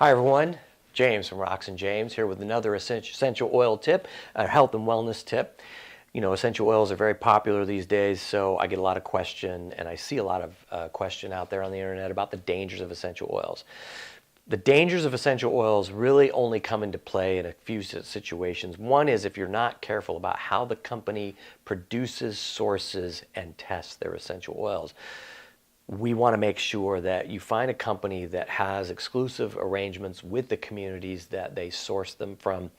Hi everyone, James from Rocks and James here with another essential oil tip, a health and wellness tip. You know, essential oils are very popular these days, so I get a lot of question, and I see a lot of question out there on the internet about the dangers of essential oils. The dangers of essential oils really only come into play in a few situations. One is if you're not careful about how the company produces, sources, and tests their essential oils. We want to make sure that you find a company that has exclusive arrangements with the communities that they source them from,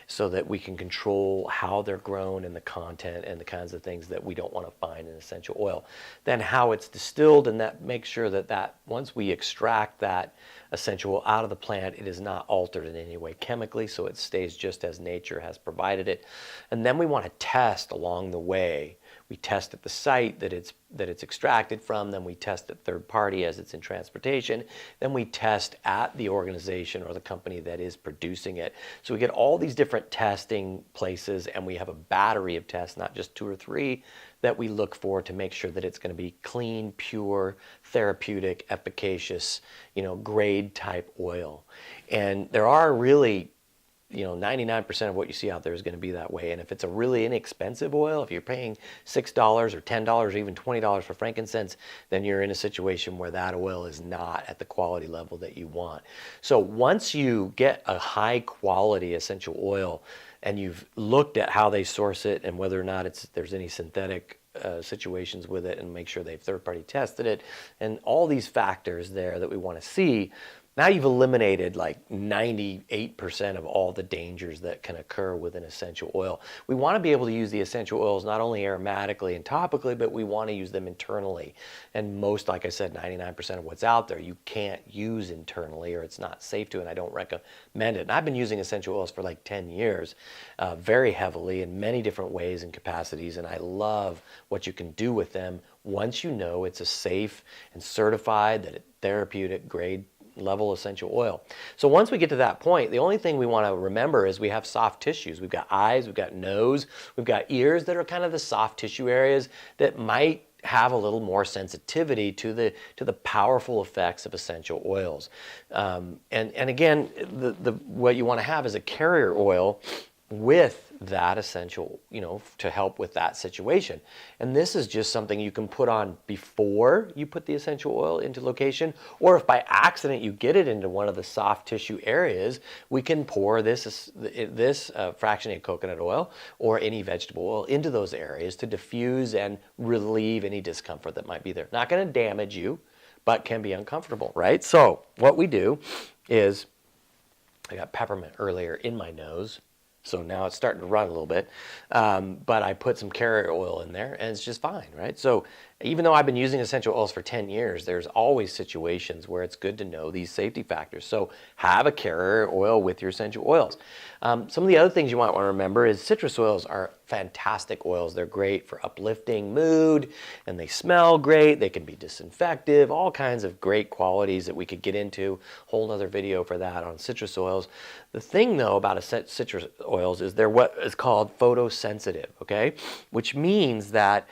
so that we can control how they're grown and the content and the kinds of things that we don't want to find in essential oil. Then how it's distilled, and that makes sure that once we extract that essential oil out of the plant, it is not altered in any way chemically, so it stays just as nature has provided it. And then we want to test along the way. We test at the site that it's extracted from, then we test at third party as it's in transportation, then we test at the organization or the company that is producing it. So we get all these different testing places, and we have a battery of tests, not just 2 or 3, that we look for to make sure that it's going to be clean, pure, therapeutic, efficacious, grade type oil. And there are really 99% of what you see out there is going to be that way. And if it's a really inexpensive oil, if you're paying $6 or $10 or even $20 for frankincense, then you're in a situation where that oil is not at the quality level that you want. So once you get a high quality essential oil and you've looked at how they source it and whether or not there's any synthetic situations with it, and make sure they've third-party tested it, and all these factors there that we want to see, now you've eliminated like 98% of all the dangers that can occur with an essential oil. We want to be able to use the essential oils not only aromatically and topically, but we want to use them internally. And most, like I said, 99% of what's out there you can't use internally, or it's not safe to, and I don't recommend it. And I've been using essential oils for like 10 years, very heavily in many different ways and capacities, and I love what you can do with them once you know it's a safe and certified, that it's therapeutic grade level essential oil. So once we get to that point, the only thing we want to remember is we have soft tissues. We've got eyes, we've got nose, we've got ears that are kind of the soft tissue areas that might have a little more sensitivity to the powerful effects of essential oils. And again, what you want to have is a carrier oil with that essential, to help with that situation. And this is just something you can put on before you put the essential oil into location, or if by accident you get it into one of the soft tissue areas, we can pour this fractionated coconut oil or any vegetable oil into those areas to diffuse and relieve any discomfort that might be there. Not going to damage you, but can be uncomfortable, right? So what we do is, I got peppermint earlier in my nose, so now it's starting to run a little bit, but I put some carrier oil in there and it's just fine, right? So even though I've been using essential oils for 10 years, there's always situations where it's good to know these safety factors. So have a carrier oil with your essential oils. Some of the other things you might want to remember is citrus oils are fantastic oils. They're great for uplifting mood, and they smell great. They can be disinfective, all kinds of great qualities that we could get into. Whole nother video for that on citrus oils. The thing though about citrus oils is they're what is called photosensitive, okay? Which means that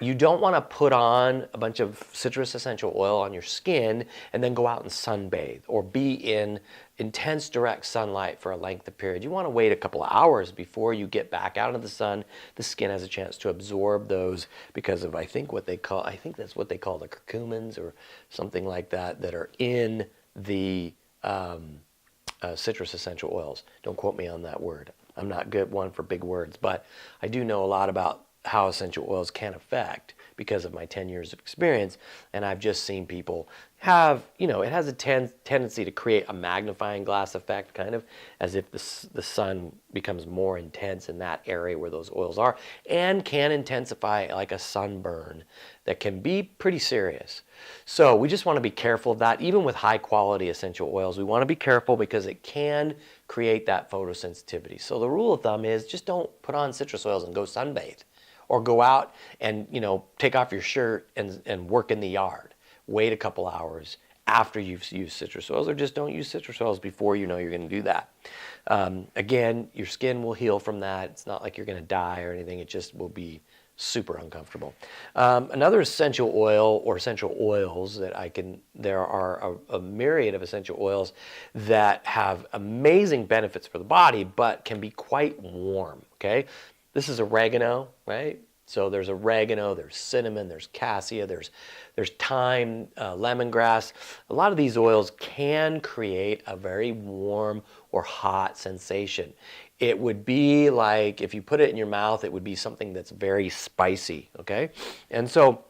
you don't want to put on a bunch of citrus essential oil on your skin and then go out and sunbathe or be in intense direct sunlight for a length of period. You want to wait a couple of hours before you get back out into the sun. The skin has a chance to absorb those because of, I think that's what they call the curcumins or something like that are in the citrus essential oils. Don't quote me on that word. I'm not good one for big words, but I do know a lot about how essential oils can affect because of my 10 years of experience, and I've just seen people have, it has a tendency to create a magnifying glass effect, kind of as if the sun becomes more intense in that area where those oils are, and can intensify like a sunburn that can be pretty serious. So we just want to be careful of that. Even with high quality essential oils, we want to be careful because it can create that photosensitivity. So the rule of thumb is just don't put on citrus oils and go sunbathe, or go out and take off your shirt and work in the yard. Wait a couple hours after you've used citrus oils, or just don't use citrus oils before you know you're going to do that. Again, your skin will heal from that. It's not like you're going to die or anything. It just will be super uncomfortable. Another essential oil or essential oils that there are a myriad of essential oils that have amazing benefits for the body, but can be quite warm, okay? This is oregano, right? So there's oregano, there's cinnamon, there's cassia, there's thyme, lemongrass. A lot of these oils can create a very warm or hot sensation. It would be like, if you put it in your mouth, it would be something that's very spicy, okay? And so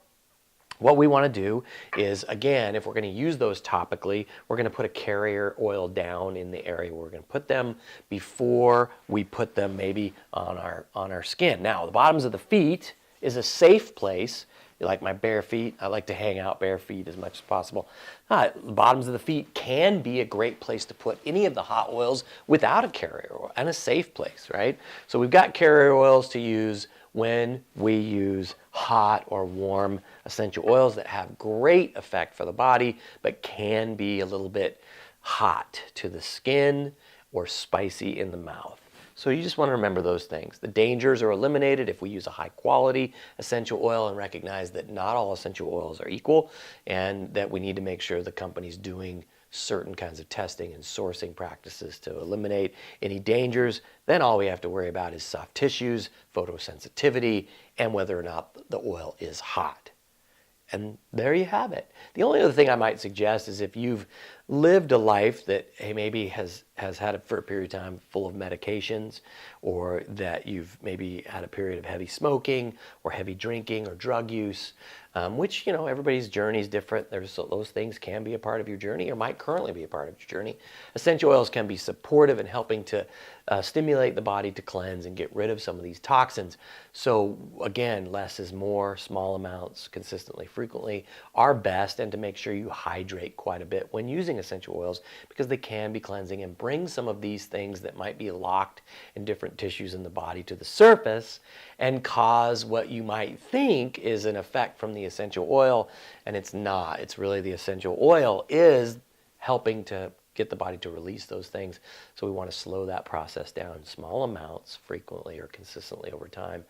what we want to do is, again, if we're going to use those topically, we're going to put a carrier oil down in the area where we're going to put them before we put them maybe on our skin. Now, the bottoms of the feet is a safe place. You like my bare feet? I like to hang out bare feet as much as possible. The bottoms of the feet can be a great place to put any of the hot oils without a carrier oil, and a safe place, right? So we've got carrier oils to use when we use hot or warm essential oils that have great effect for the body, but can be a little bit hot to the skin or spicy in the mouth. So you just want to remember those things. The dangers are eliminated if we use a high quality essential oil, and recognize that not all essential oils are equal, and that we need to make sure the company's doing certain kinds of testing and sourcing practices to eliminate any dangers. Then all we have to worry about is soft tissues, photosensitivity, and whether or not the oil is hot. And there you have it. The only other thing I might suggest is, if you've lived a life that maybe has had it for a period of time full of medications, or that you've maybe had a period of heavy smoking or heavy drinking or drug use, which, everybody's journey is different. Those things can be a part of your journey, or might currently be a part of your journey. Essential oils can be supportive in helping to stimulate the body to cleanse and get rid of some of these toxins. So again, less is more. Small amounts consistently, frequently are best, and to make sure you hydrate quite a bit when using essential oils, because they can be cleansing and bring some of these things that might be locked in different tissues in the body to the surface, and cause what you might think is an effect from the essential oil, and it's not. It's really the essential oil is helping to get the body to release those things. So we want to slow that process down in small amounts, frequently or consistently over time,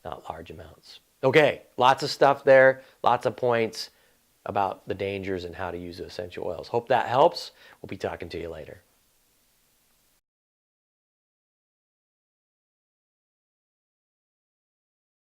not large amounts. Okay, lots of stuff there, lots of points about the dangers and how to use essential oils. Hope that helps. We'll be talking to you later.